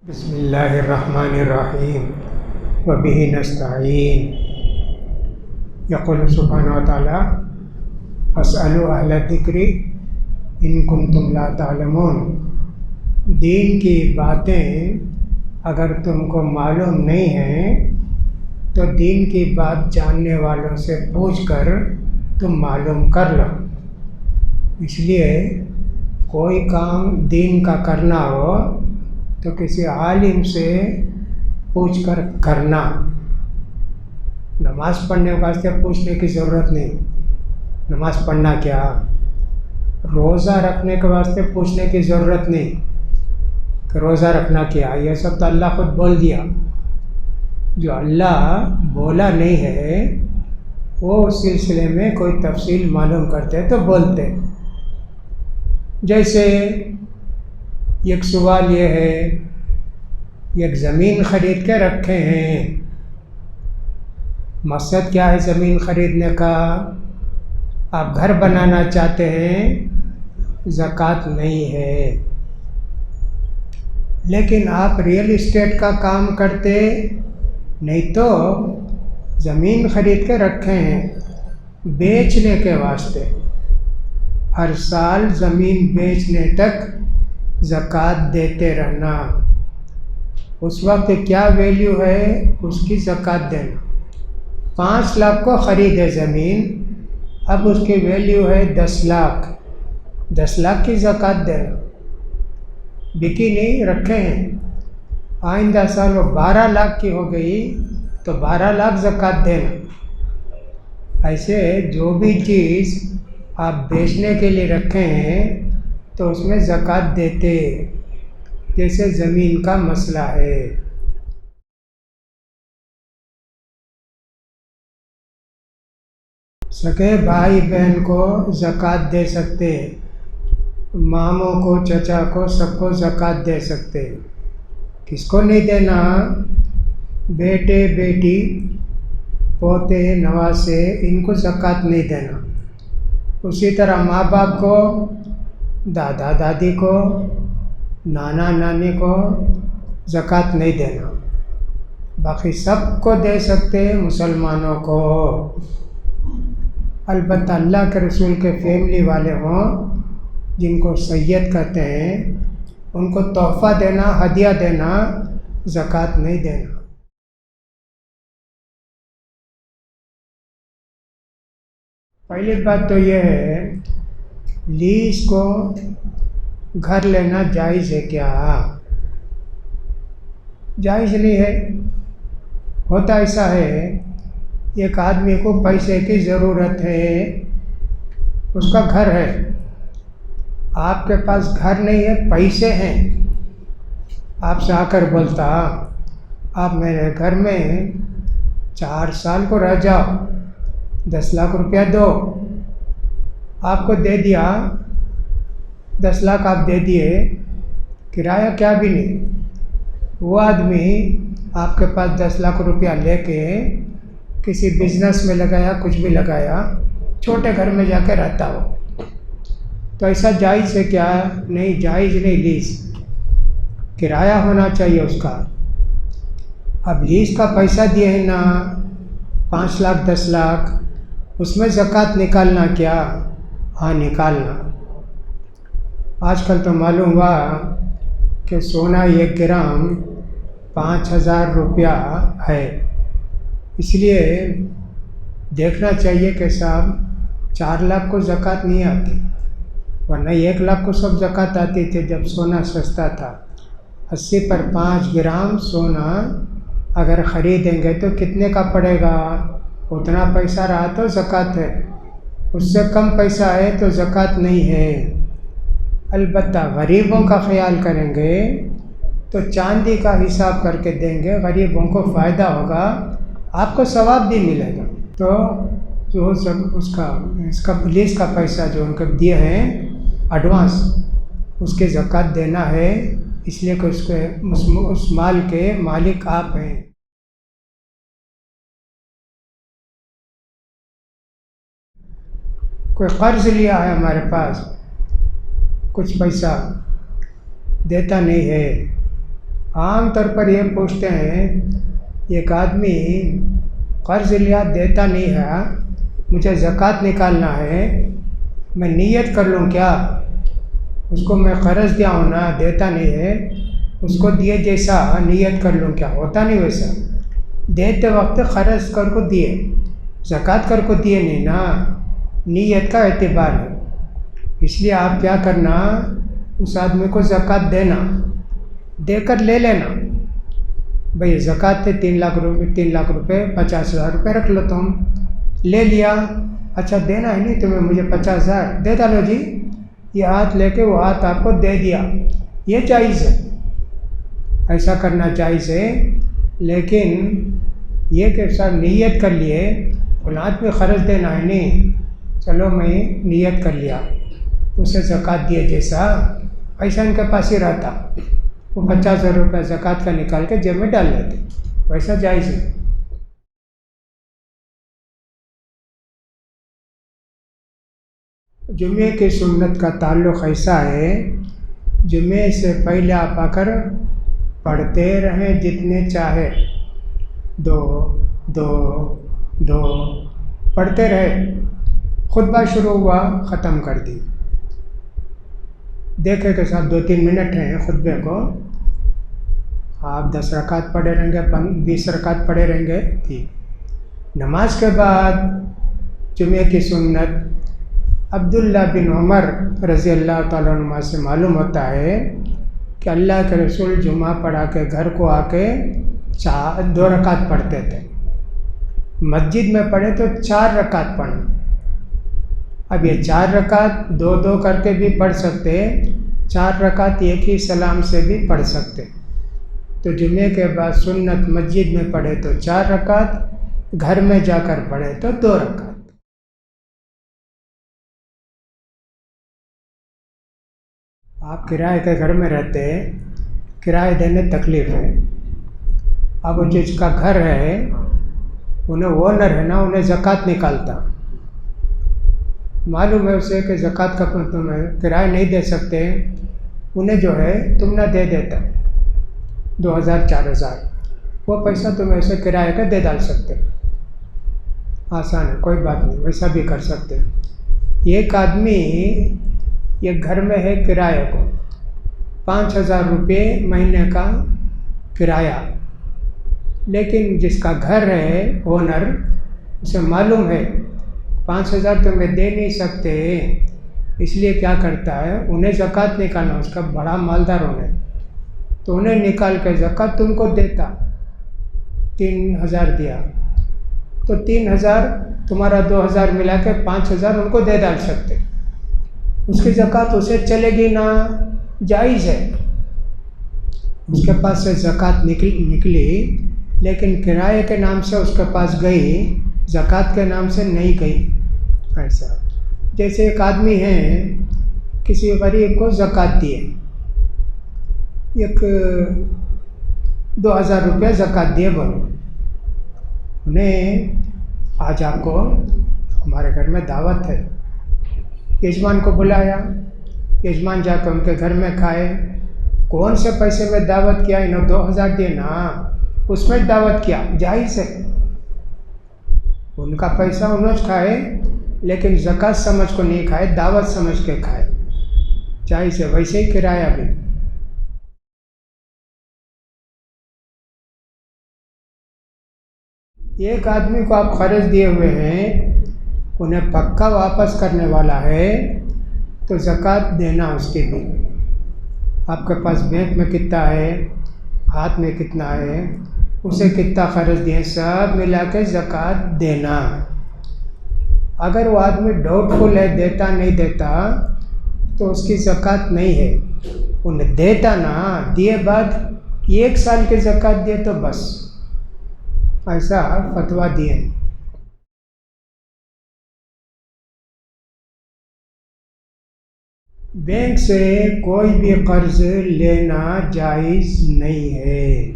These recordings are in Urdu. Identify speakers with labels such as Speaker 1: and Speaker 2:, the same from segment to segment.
Speaker 1: بسم اللہ الرحمن الرحیم وبہ نستعین۔ یقول سبحانہ وتعالی فاسألوا اہل الذکر ان کنتم لا تعلمون۔ دین کی باتیں اگر تم کو معلوم نہیں ہیں تو دین کی بات جاننے والوں سے پوچھ کر تم معلوم کر لو۔ اس لیے کوئی کام دین کا کرنا ہو تو کسی عالم سے پوچھ کر کرنا۔ نماز پڑھنے کے واسطے پوچھنے کی ضرورت نہیں، نماز پڑھنا کیا۔ روزہ رکھنے کے واسطے پوچھنے کی ضرورت نہیں کہ روزہ رکھنا کیا۔ یہ سب تو اللہ خود بول دیا۔ جو اللہ بولا نہیں ہے وہ اس سلسلے میں کوئی تفصیل معلوم کرتے تو بولتے۔ جیسے ایک سوال یہ ہے، ایک زمین خرید کے رکھے ہیں، مقصد کیا ہے زمین خریدنے کا؟ آپ گھر بنانا چاہتے ہیں، زکوٰۃ نہیں ہے، لیکن آپ ریئل اسٹیٹ کا کام کرتے نہیں تو زمین خرید کے رکھے ہیں بیچنے کے واسطے۔ ہر سال زمین بیچنے تک زکوٰۃ دیتے رہنا۔ اس وقت کیا ویلیو ہے اس کی زکوٰۃ دینا۔ 5 لاکھ کو خریدے زمین، اب اس کی ویلیو ہے 10 لاکھ، 10 لاکھ کی زکوٰۃ دینا۔ بکی نہیں، رکھے ہیں، آئندہ سال وہ 12 لاکھ کی ہو گئی تو 12 لاکھ زکوٰۃ دینا۔ ایسے جو بھی چیز آپ بیچنے کے لیے رکھے ہیں تو اس میں زکوٰۃ دیتے۔ جیسے زمین کا مسئلہ ہے، سگے بھائی بہن کو زکوٰۃ دے سکتے، ماموں کو، چچا کو، سب کو زکوٰۃ دے سکتے۔ کس کو نہیں دینا؟ بیٹے بیٹی، پوتے نواسے، ان کو زکوٰۃ نہیں دینا۔ اسی طرح ماں باپ کو، دادا دادی کو، نانا نانی کو زکوٰۃ نہیں دینا۔ باقی سب کو دے سکتے، مسلمانوں کو، البتہ اللہ کے رسول کے فیملی والے ہوں جن کو سید کہتے ہیں، ان کو تحفہ دینا، ہدیہ دینا، زکوٰۃ نہیں دینا۔ پہلی بات تو یہ ہے، لیز کو گھر لینا جائز ہے کیا؟ جائز نہیں ہے۔ ہوتا ایسا ہے، ایک آدمی کو پیسے کی ضرورت ہے، اس کا گھر ہے، آپ کے پاس گھر نہیں ہے، پیسے ہیں، آپ سے آ کر بولتا آپ میرے گھر میں 4 سال کو رہ جاؤ، 10 لاکھ روپیہ دو۔ آپ کو دے دیا، 10 لاکھ آپ دے دیے، کرایہ کیا بھی نہیں۔ وہ آدمی آپ کے پاس 10 لاکھ روپیہ لے کے کسی بزنس میں لگایا، کچھ بھی لگایا، چھوٹے گھر میں جا کے رہتا ہو، تو ایسا جائز ہے کیا؟ نہیں، جائز نہیں۔ لیز کرایہ ہونا چاہیے اس کا۔ اب لیز کا پیسہ دیے ہیں نا، 5 لاکھ 10 لاکھ، اس میں زکوٰۃ نکالنا کیا؟ ہاں نکالنا۔ آج کل تو معلوم ہوا کہ سونا 1 گرام 5000 روپیہ ہے، اس لیے دیکھنا چاہیے کہ صاحب 4 لاکھ کو زکوٰۃ نہیں آتی، ورنہ 1 لاکھ کو سب زکوٰۃ آتی تھی جب سونا سستا تھا۔ 80 پر 5 گرام سونا اگر خریدیں گے تو کتنے کا پڑے گا؟ اتنا پیسہ رہا تو زکوٰۃ ہے، اس سے کم پیسہ ہے تو زکوٰۃ نہیں ہے۔ البتہ غریبوں کا خیال کریں گے تو چاندی کا حساب کر کے دیں گے، غریبوں کو فائدہ ہوگا، آپ کو ثواب بھی ملے گا۔ تو جو اس کا پولیس کا پیسہ جو ان کو دیے ہیں ایڈوانس، اس کے زکوٰۃ دینا ہے، اس لیے کہ اس مال کے مالک آپ ہیں۔ کوئی قرض لیا ہے ہمارے پاس، کچھ پیسہ دیتا نہیں ہے، عام طور پر یہ پوچھتے ہیں ایک آدمی قرض لیا دیتا نہیں ہے، مجھے زکوٰۃ نکالنا ہے، میں نیت کر لوں کیا؟ اس کو میں قرض دیا ہوں نا، دیتا نہیں ہے، اس کو دیے جیسا نیت کر لوں کیا؟ ہوتا نہیں ویسا۔ دیتے وقت قرض کر کو دیے، زکوٰۃ کر کو دیے نہیں نا، نیت کا اعتبار ہے۔ اس لیے آپ کیا کرنا، اس آدمی کو زکوٰۃ دینا، دے کر لے لینا۔ بھئی زکوٰۃ تھے 3 لاکھ روپے 50,000 روپے رکھ لو تم، لے لیا، اچھا دینا ہے نہیں تمہیں، مجھے 50,000 دے ڈالو جی، یہ ہاتھ لے کے وہ ہاتھ آپ کو دے دیا، یہ جائز ہے، ایسا کرنا جائز ہے۔ لیکن یہ کہ سر نیت کر لیے فلاں پہ قرض دینا ہے نہیں، چلو میں نیت کر لیا، اسے زکوٰۃ دیے جیسا، پیسہ ان کے پاس ہی رہتا، وہ 50,000 روپے زکوٰۃ کا نکال کے جیب میں ڈال لیتے، ویسا جائز ہے۔ جمعے کی سنت کا تعلق ایسا ہے، جمعے سے پہلے آپ آ کر پڑھتے رہیں جتنے چاہے، دو پڑھتے رہے، خطبہ شروع ہوا ختم کر دی، دیکھے کہ صاحب 2-3 منٹ ہیں خطبے کو، آپ 10 رکعت پڑھے رہیں گے، 20 رکعت پڑھے رہیں گے، ٹھیک۔ نماز کے بعد جمعے کی سنت عبداللہ بن عمر رضی اللہ تعالیٰ عنہ سے معلوم ہوتا ہے کہ اللہ کے رسول جمعہ پڑھا کے گھر کو آ کے 2 رکعت پڑھتے تھے، مسجد میں پڑھے تو 4 رکعت پڑھیں۔ اب یہ 4 رکعت 2 کر کے بھی پڑھ سکتے، 4 رکعت ایک ہی سلام سے بھی پڑھ سکتے۔ تو جمعے کے بعد سنت مسجد میں پڑھے تو 4 رکعت، گھر میں جا کر پڑھے تو 2 رکعت۔ آپ کرائے کے گھر میں رہتے، کرائے دینے تکلیف ہے، اب جس کا گھر ہے انہیں اونر ہے نا، انہیں زکوٰۃ نکالتا، معلوم ہے اسے کہ زکوٰۃ کا تم کرایہ نہیں دے سکتے، انہیں جو ہے تم نہ دے دیتا 2,000-4,000، وہ پیسہ تم ایسے کرایہ کا دے ڈال سکتے، آسان ہے، کوئی بات نہیں، ویسا بھی کر سکتے۔ ایک آدمی یہ گھر میں ہے کرایہ کو 5,000 روپے مہینے کا کرایہ، لیکن جس کا گھر ہے اونر، اسے معلوم ہے 5,000 تو میں دے نہیں سکتے، اس لیے کیا کرتا ہے، انہیں زکوٰۃ نکالنا، اس کا بڑا مالدار ہونا، تو انہیں نکال کے زکوٰۃ تم کو دیتا، 3,000 دیا تو 3,000 تمہارا 2,000 ملا کے 5,000 ان کو دے ڈال سکتے، اس کی زکوٰۃ اسے چلے گی نا، جائز ہے، اس کے پاس سے زکوٰۃ نکلی، لیکن کرائے کے نام سے اس کے پاس گئی، زکوٰۃ کے نام سے نہیں گئی۔ ایسا جیسے ایک آدمی ہے کسی غریب کو زکوٰۃ دیے، ایک 2,000 روپیہ زکوٰۃ دیے، بولو انہیں آج آپ کو ہمارے گھر میں دعوت ہے، یجمان کو بلایا، یجمان جا کے ان کے گھر میں کھائے، کون سے پیسے میں دعوت کیا، انہوں 2,000 دیے نا، اس میں دعوت کیا، جائز ہے، ان کا پیسہ انہوں نے کھائے، لیکن زکوٰۃ سمجھ کو نہیں کھائے، دعوت سمجھ کے کھائے، جائز ہے۔ ویسے ہی کرایہ بھی، ایک آدمی کو آپ قرض دیے ہوئے ہیں، انہیں پکا واپس کرنے والا ہے تو زکوٰۃ دینا اس کے بھی، آپ کے پاس بینک میں کتنا ہے، ہاتھ میں کتنا ہے، اسے کتنا قرض دیے، سب ملا کے زکوٰۃ دینا۔ اگر وہ آدمی ڈاؤٹ فل ہے، دیتا نہیں دیتا، تو اس کی زکوٰۃ نہیں ہے، انہیں دیتا نا، دیے بعد 1 سال کی زکوٰۃ دیے تو بس، ایسا فتویٰ دیے۔ بینک سے کوئی بھی قرض لینا جائز نہیں ہے،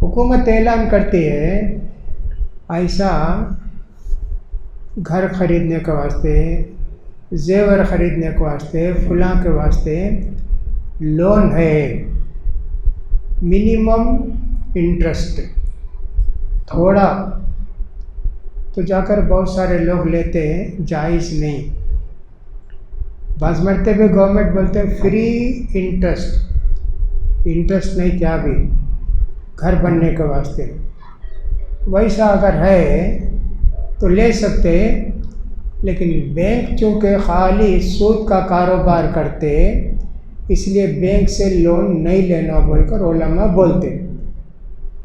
Speaker 1: حکومت اعلان کرتی ہے ایسا گھر خریدنے کے واسطے، زیور خریدنے کے واسطے، فلاں کے واسطے لون ہے، منیمم انٹرسٹ تھوڑا تو جا کر بہت سارے لوگ لیتے ہیں، جائز نہیں. بعض مرتبہ گورنمنٹ بولتے ہیں فری انٹرسٹ نہیں کیا بھی گھر بننے کے واسطے. ویسا اگر ہے تو لے سکتے، لیکن بینک چونکہ خالی سود کا کاروبار کرتے اس لیے بینک سے لون نہیں لینا بول کر علماء بولتے.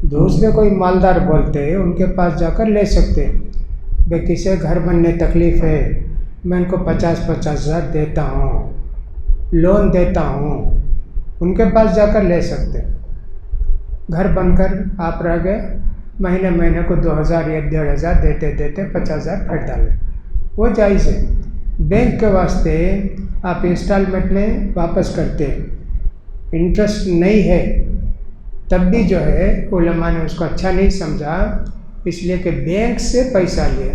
Speaker 1: دوسرے کوئی مالدار بولتے ان کے پاس جا کر لے سکتے. بھائی کسی گھر بننے تکلیف ہے، میں ان کو 50,000 دیتا ہوں، لون دیتا ہوں، ان کے پاس جا کر لے سکتے. گھر بن کر آپ رہ گئے، مہینے کو 2,000 یا 1,500 دیتے 50,000 پھٹ ڈالے، وہ جائز ہے. بینک کے واسطے آپ انسٹالمنٹ میں واپس کرتے، انٹرسٹ نہیں ہے، تب بھی جو ہے علماء نے اس کو اچھا نہیں سمجھا، اس لیے کہ بینک سے پیسہ لیا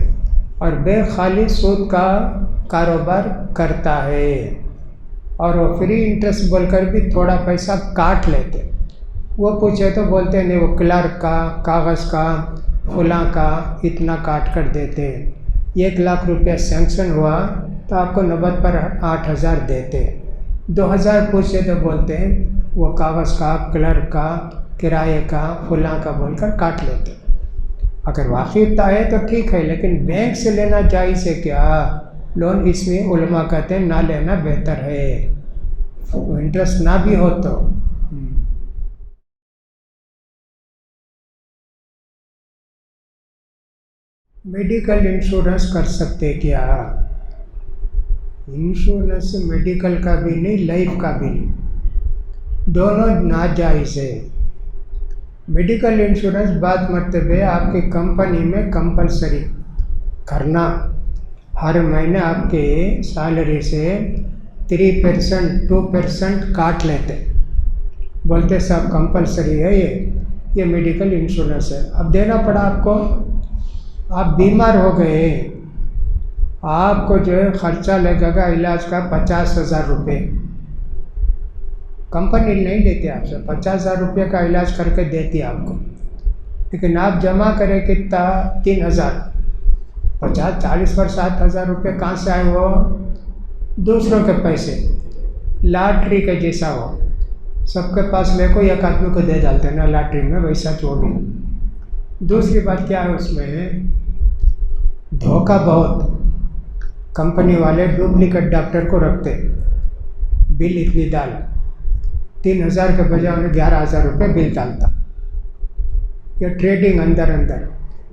Speaker 1: اور بینک خالی سود کا کاروبار کرتا ہے، اور وہ فری انٹرسٹ بول کر بھی تھوڑا پیسہ کاٹ لیتے. وہ پوچھے تو بولتے نہیں، وہ کلرک کا کاغذ کا فلاں کا اتنا کاٹ کر دیتے. 1,00,000 روپیہ سینکشن ہوا تو آپ کو نوبت پر 8,000 دیتے. 2,000 پوچھے تو بولتے ہیں وہ کاغذ کا کلرک کا کرائے کا فلاں کا بول کر کاٹ لیتے. اگر واقعی اتنا ہے تو ٹھیک ہے، لیکن بینک سے لینا جائز ہے کیا لون؟ اس میں علماء کہتے ہیں نہ لینا بہتر ہے، انٹرسٹ نہ بھی ہو تو. میڈیکل انشورنس کر سکتے کیا؟ انشورنس میڈیکل کا بھی نہیں، لائف کا بھی نہیں، دونوں ناجائز ہے. میڈیکل انشورنس بعض مرتبہ آپ کی کمپنی میں کمپلسری کرنا، ہر مہینے آپ کے سیلری سے 3% 2% کاٹ لیتے، بولتے صاحب کمپلسری ہے یہ میڈیکل انشورنس ہے. اب دینا پڑا آپ کو. آپ بیمار ہو گئے، آپ کو جو ہے خرچہ لگے گا علاج کا 50,000 روپے، کمپنی نہیں لیتی آپ سے، 50,000 روپے کا علاج کر کے دیتی آپ کو، لیکن آپ جمع کریں کتنا؟ 3,000. 50 40 پر 7,000 روپے کہاں سے آئے؟ وہ دوسروں کے پیسے، لاٹری کے جیسا ہو، سب کے پاس لے کو ایک آدمی کو دے ڈالتے ہیں نا لاٹری میں، ویسا جو بھی. دوسری بات کیا ہے اس میں؟ دھوکہ بہت. کمپنی والے ڈپلیکیٹ ڈاکٹر کو رکھتے، بل اتنی ڈال، 3,000 کے بجائے انہیں 11,000 روپے بل ڈالتا. یہ ٹریڈنگ اندر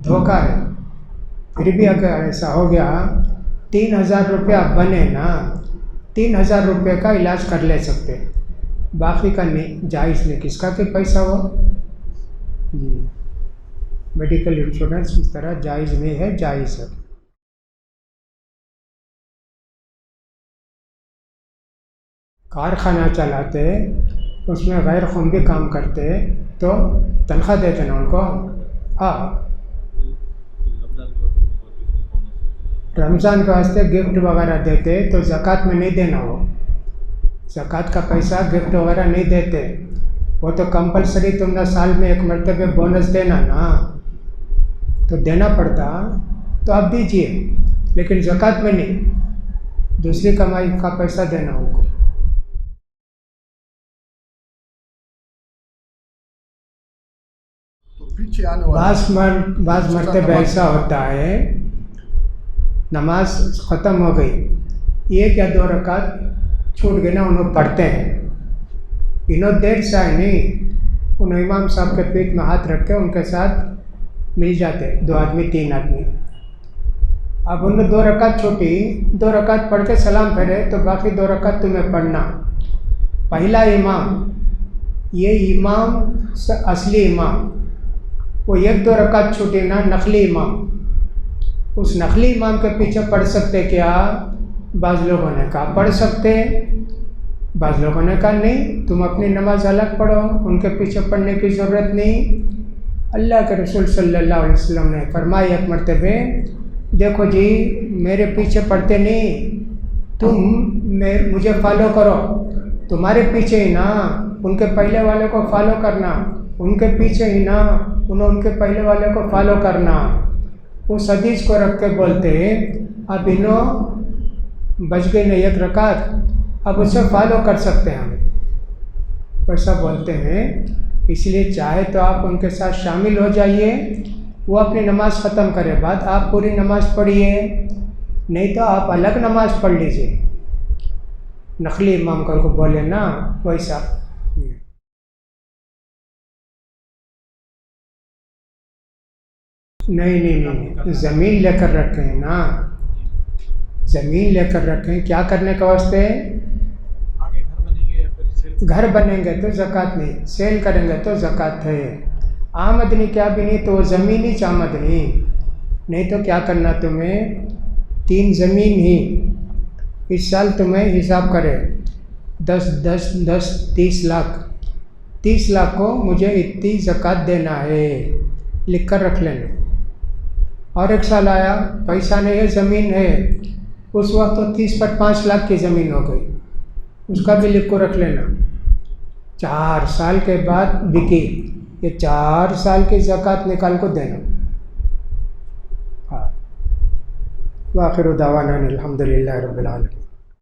Speaker 1: دھوکہ ہے. پھر بھی اگر ایسا ہو گیا 3,000 روپے آپ بنے نا، 3,000 روپے کا علاج کر لے سکتے، باقی کا نہیں، جائز نہیں. کس کا کہ پیسہ ہو؟ میڈیکل انشورنس اس طرح جائز نہیں ہے، جائز ہے. کارخانہ چلاتے، اس میں غیر خونگی کام کرتے تو تنخواہ دیتے نا ان کو. ہاں، رمضان کے واسطے گفٹ وغیرہ دیتے تو زکوٰۃ میں نہیں دینا، وہ زکوٰۃ کا پیسہ گفٹ وغیرہ نہیں دیتے، وہ تو کمپلسری تم نے سال میں ایک مرتبہ بونس دینا نا، تو دینا پڑتا تو آپ دیجئے، لیکن زکوٰۃ میں نہیں، دوسری کمائی کا پیسہ دینا ان کو. بعض مرتبہ ایسا ہوتا ہے نماز ختم ہو گئی، 1 یا 2 رکعت چھوٹ گئی نا، انہوں پڑھتے ہیں، انہوں دیر سے آئے نہیں، انہوں امام صاحب کے پیٹھ میں ہاتھ رکھ کے ان کے ساتھ مل جاتے، 2 آدمی 3 آدمی. اب انہوں 2 رکعت چھوٹی، 2 رکعت پڑھ کے سلام پھیرے تو باقی 2 رکعت تمہیں پڑھنا. پہلا امام، یہ امام اصلی امام، وہ 1-2 رکعت چھوٹی نا، نقلی امام، اس نقلی امام کے پیچھے پڑھ سکتے کیا؟ بعض لوگوں نے کہا پڑھ سکتے، بعض لوگوں نے کہا نہیں، تم اپنی نماز الگ پڑھو، ان کے پیچھے پڑھنے کی ضرورت نہیں. اللہ کے رسول صلی اللہ علیہ وسلم نے فرمایا ایک مرتبہ، دیکھو جی میرے پیچھے پڑھتے نہیں، تم مجھے فالو کرو، تمہارے پیچھے ہی نا ان کے پہلے والے کو فالو کرنا، ان کے پیچھے ہی نہ، ان کے پہلے والے کو فالو کرنا۔ اس حدیث کو رکھ کے بولتے ہیں اب انہوں بچ گئی نہیں ایک رکعت، اب اسے فالو کر سکتے ہیں ہم، ایسا بولتے ہیں۔ اس لیے چاہے تو آپ ان کے ساتھ شامل ہو جائیے، وہ اپنی نماز ختم کرے بعد آپ پوری نماز پڑھیے، نہیں تو آپ الگ نماز پڑھ لیجیے، نقلی امام کو بولے نا ویسا۔ نہیں، زمین لے کر رکھے ہیں نا، زمین لے کر رکھے ہیں، کیا کرنے کے واسطے؟ گھر بنیں گے تو زکوٰۃ نہیں، سیل کریں گے تو زکوٰۃ ہے، آمدنی کیا بھی نہیں تو وہ زمین ہی آمدنی، نہیں تو کیا کرنا تمہیں 3 زمین ہی، اس سال تمہیں حساب کرے 30 لاکھ، 30 لاکھ کو مجھے اتنی زکوٰۃ دینا ہے، لکھ کر رکھ لینا۔ اور ایک سال آیا پیسہ نہیں ہے، زمین ہے، اس وقت تو 30 پر 5 لاکھ کی زمین ہو گئی، اس کا بھی لکھ کو رکھ لینا۔ 4 سال کے بعد بکی، یہ 4 سال کی زکوٰۃ نکال کو دینا۔ ہاں، وآخر دعوانا الحمدللہ رب العالمین۔